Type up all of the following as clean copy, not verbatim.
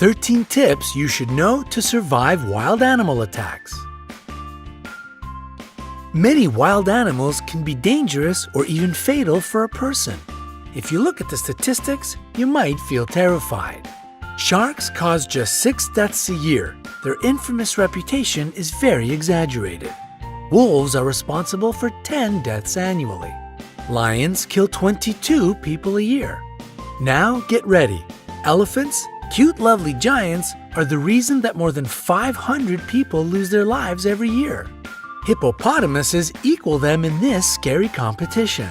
13 tips you should know to survive wild animal attacks. Many wild animals can be dangerous or even fatal for a person. If you look at the statistics, you might feel terrified. Sharks cause just 6 deaths a year. Their infamous reputation is very exaggerated. Wolves are responsible for 10 deaths annually. Lions kill 22 people a year. Now get ready. Elephants, cute lovely giants, are the reason that more than 500 people lose their lives every year. Hippopotamuses equal them in this scary competition.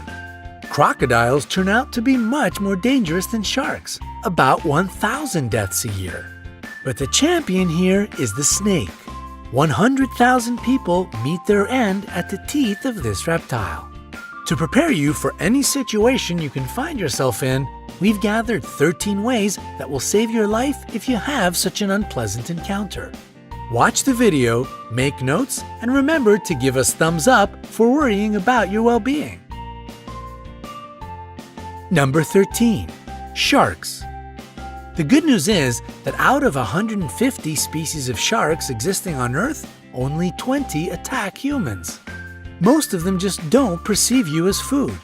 Crocodiles turn out to be much more dangerous than sharks, about 1,000 deaths a year. But the champion here is the snake. 100,000 people meet their end at the teeth of this reptile. To prepare you for any situation you can find yourself in, we've gathered 13 ways that will save your life if you have such an unpleasant encounter. Watch the video, make notes, and remember to give us thumbs up for worrying about your well-being. Number 13. Sharks. The good news is that out of 150 species of sharks existing on Earth, only 20 attack humans. Most of them just don't perceive you as food.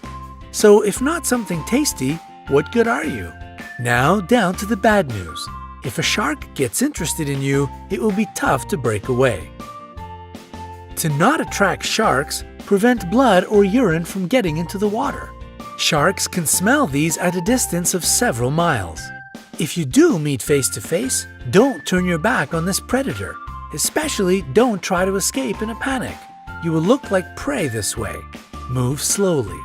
So if not something tasty, what good are you? Now down to the bad news. If a shark gets interested in you, it will be tough to break away. To not attract sharks, prevent blood or urine from getting into the water. Sharks can smell these at a distance of several miles. If you do meet face to face, don't turn your back on this predator. Especially don't try to escape in a panic. You will look like prey this way. Move slowly.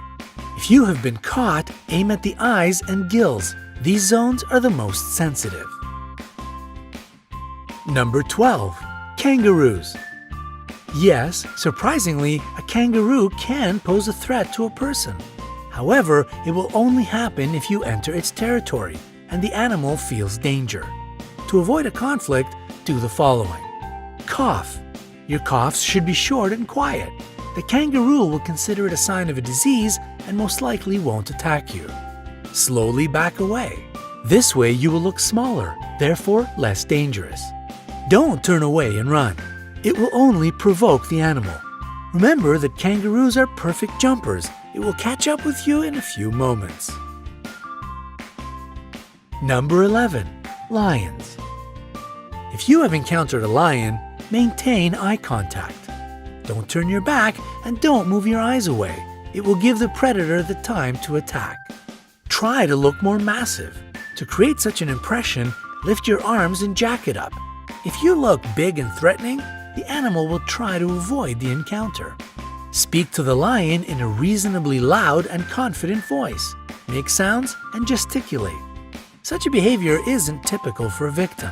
If you have been caught, aim at the eyes and gills. These zones are the most sensitive. Number 12. Kangaroos. Yes, surprisingly, a kangaroo can pose a threat to a person. However, it will only happen if you enter its territory and the animal feels danger. To avoid a conflict, do the following. Cough. Your coughs should be short and quiet. The kangaroo will consider it a sign of a disease and most likely won't attack you. Slowly back away. This way you will look smaller, therefore less dangerous. Don't turn away and run. It will only provoke the animal. Remember that kangaroos are perfect jumpers. It will catch up with you in a few moments. Number 11. Lions. If you have encountered a lion, maintain eye contact. Don't turn your back and don't move your eyes away. It will give the predator the time to attack. Try to look more massive. To create such an impression, lift your arms and jack it up. If you look big and threatening, the animal will try to avoid the encounter. Speak to the lion in a reasonably loud and confident voice. Make sounds and gesticulate. Such a behavior isn't typical for a victim.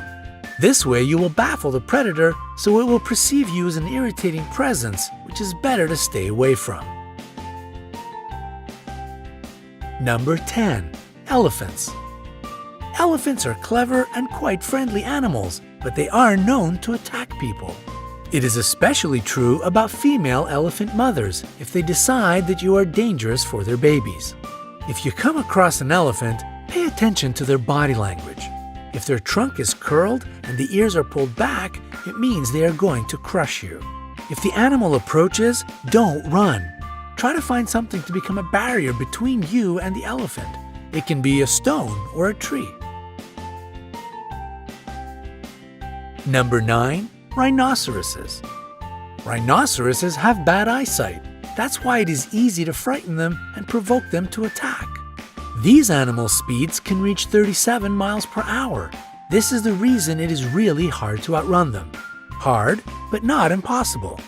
This way you will baffle the predator, so it will perceive you as an irritating presence, which is better to stay away from. Number 10. Elephants. Elephants are clever and quite friendly animals, but they are known to attack people. It is especially true about female elephant mothers if they decide that you are dangerous for their babies. If you come across an elephant, pay attention to their body language. If their trunk is curled and the ears are pulled back, it means they are going to crush you. If the animal approaches, don't run. Try to find something to become a barrier between you and the elephant. It can be a stone or a tree. Number 9. Rhinoceroses. Rhinoceroses have bad eyesight. That's why it is easy to frighten them and provoke them to attack. These animal speeds can reach 37 miles per hour. This is the reason it is really hard to outrun them. Hard, but not impossible.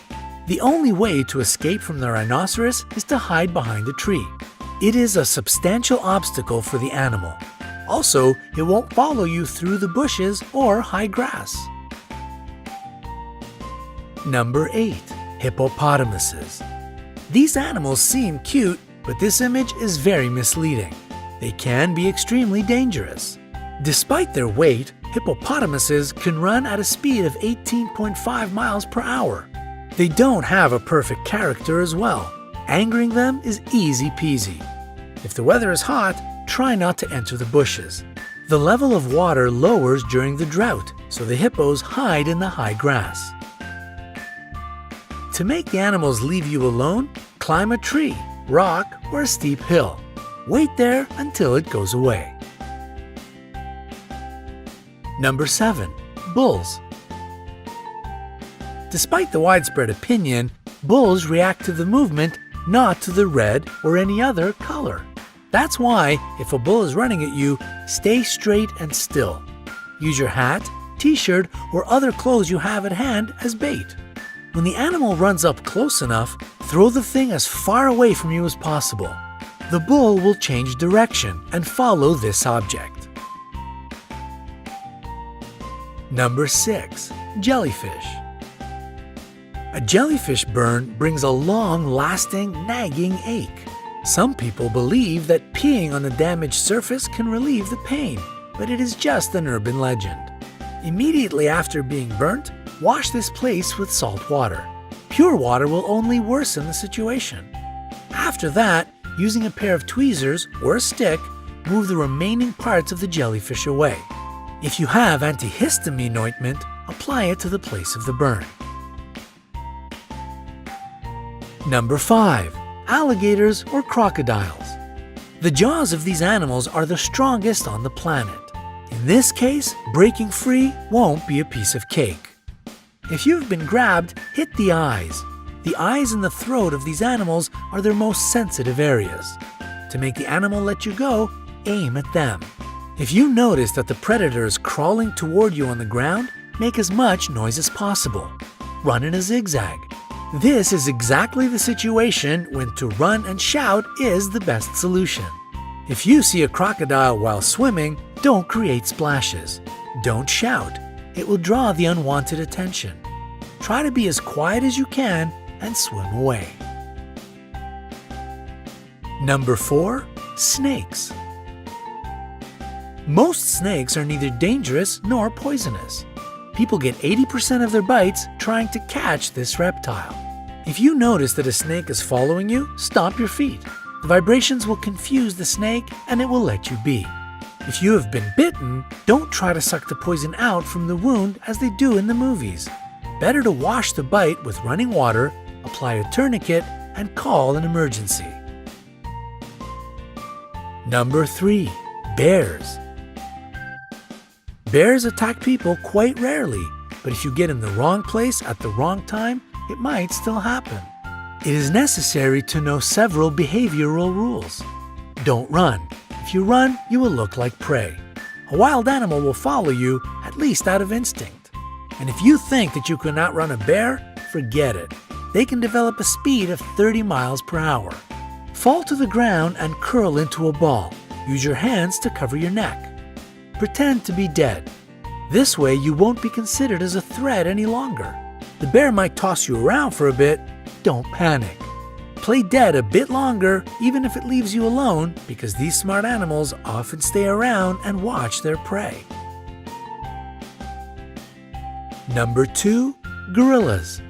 The only way to escape from the rhinoceros is to hide behind a tree. It is a substantial obstacle for the animal. Also, it won't follow you through the bushes or high grass. Number 8. Hippopotamuses. These animals seem cute, but this image is very misleading. They can be extremely dangerous. Despite their weight, hippopotamuses can run at a speed of 18.5 miles per hour. They don't have a perfect character as well. Angering them is easy peasy. If the weather is hot, try not to enter the bushes. The level of water lowers during the drought, so the hippos hide in the high grass. To make the animals leave you alone, climb a tree, rock, or a steep hill. Wait there until it goes away. Number 7. Bulls. Despite the widespread opinion, bulls react to the movement, not to the red or any other color. That's why, if a bull is running at you, stay straight and still. Use your hat, t-shirt, or other clothes you have at hand as bait. When the animal runs up close enough, throw the thing as far away from you as possible. The bull will change direction and follow this object. Number 6. Jellyfish. A jellyfish burn brings a long-lasting, nagging ache. Some people believe that peeing on the damaged surface can relieve the pain, but it is just an urban legend. Immediately after being burnt, wash this place with salt water. Pure water will only worsen the situation. After that, using a pair of tweezers or a stick, move the remaining parts of the jellyfish away. If you have antihistamine ointment, apply it to the place of the burn. Number 5. Alligators or crocodiles. The jaws of these animals are the strongest on the planet. In this case, breaking free won't be a piece of cake. If you've been grabbed, hit the eyes. The eyes and the throat of these animals are their most sensitive areas. To make the animal let you go, aim at them. If you notice that the predator is crawling toward you on the ground, make as much noise as possible. Run in a zigzag. This is exactly the situation when to run and shout is the best solution. If you see a crocodile while swimming, don't create splashes. Don't shout. It will draw the unwanted attention. Try to be as quiet as you can and swim away. Number 4. Snakes. Most snakes are neither dangerous nor poisonous. People get 80% of their bites trying to catch this reptile. If you notice that a snake is following you, stomp your feet. The vibrations will confuse the snake and it will let you be. If you have been bitten, don't try to suck the poison out from the wound as they do in the movies. Better to wash the bite with running water, apply a tourniquet, and call an emergency. Number 3. Bears. Bears attack people quite rarely, but if you get in the wrong place at the wrong time, it might still happen. It is necessary to know several behavioral rules. Don't run. If you run, you will look like prey. A wild animal will follow you, at least out of instinct. And if you think that you can outrun a bear, forget it. They can develop a speed of 30 miles per hour. Fall to the ground and curl into a ball. Use your hands to cover your neck. Pretend to be dead. This way you won't be considered as a threat any longer. The bear might toss you around for a bit. Don't panic. Play dead a bit longer, even if it leaves you alone, because these smart animals often stay around and watch their prey. Number 2. Gorillas.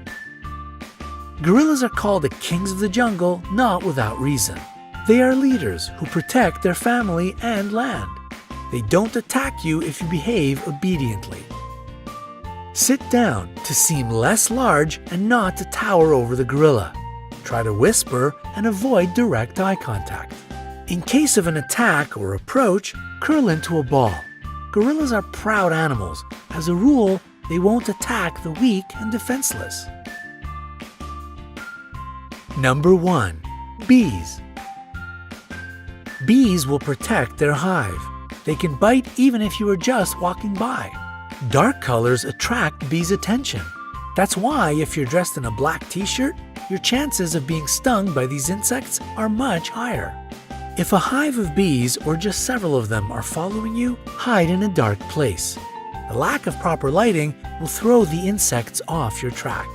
Gorillas are called the kings of the jungle not without reason. They are leaders who protect their family and land. They don't attack you if you behave obediently. Sit down to seem less large and not to tower over the gorilla. Try to whisper and avoid direct eye contact. In case of an attack or approach, curl into a ball. Gorillas are proud animals. As a rule, they won't attack the weak and defenseless. Number 1. Bees. Bees will protect their hive. They can bite even if you are just walking by. Dark colors attract bees' attention. That's why if you're dressed in a black t-shirt, your chances of being stung by these insects are much higher. If a hive of bees or just several of them are following you, hide in a dark place. The lack of proper lighting will throw the insects off your track.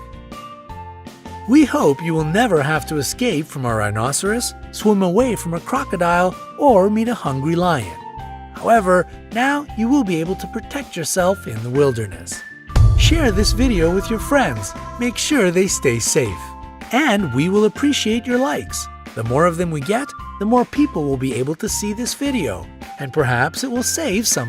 We hope you will never have to escape from a rhinoceros, swim away from a crocodile, or meet a hungry lion. However, now you will be able to protect yourself in the wilderness. Share this video with your friends. Make sure they stay safe. And we will appreciate your likes. The more of them we get, the more people will be able to see this video. And perhaps it will save some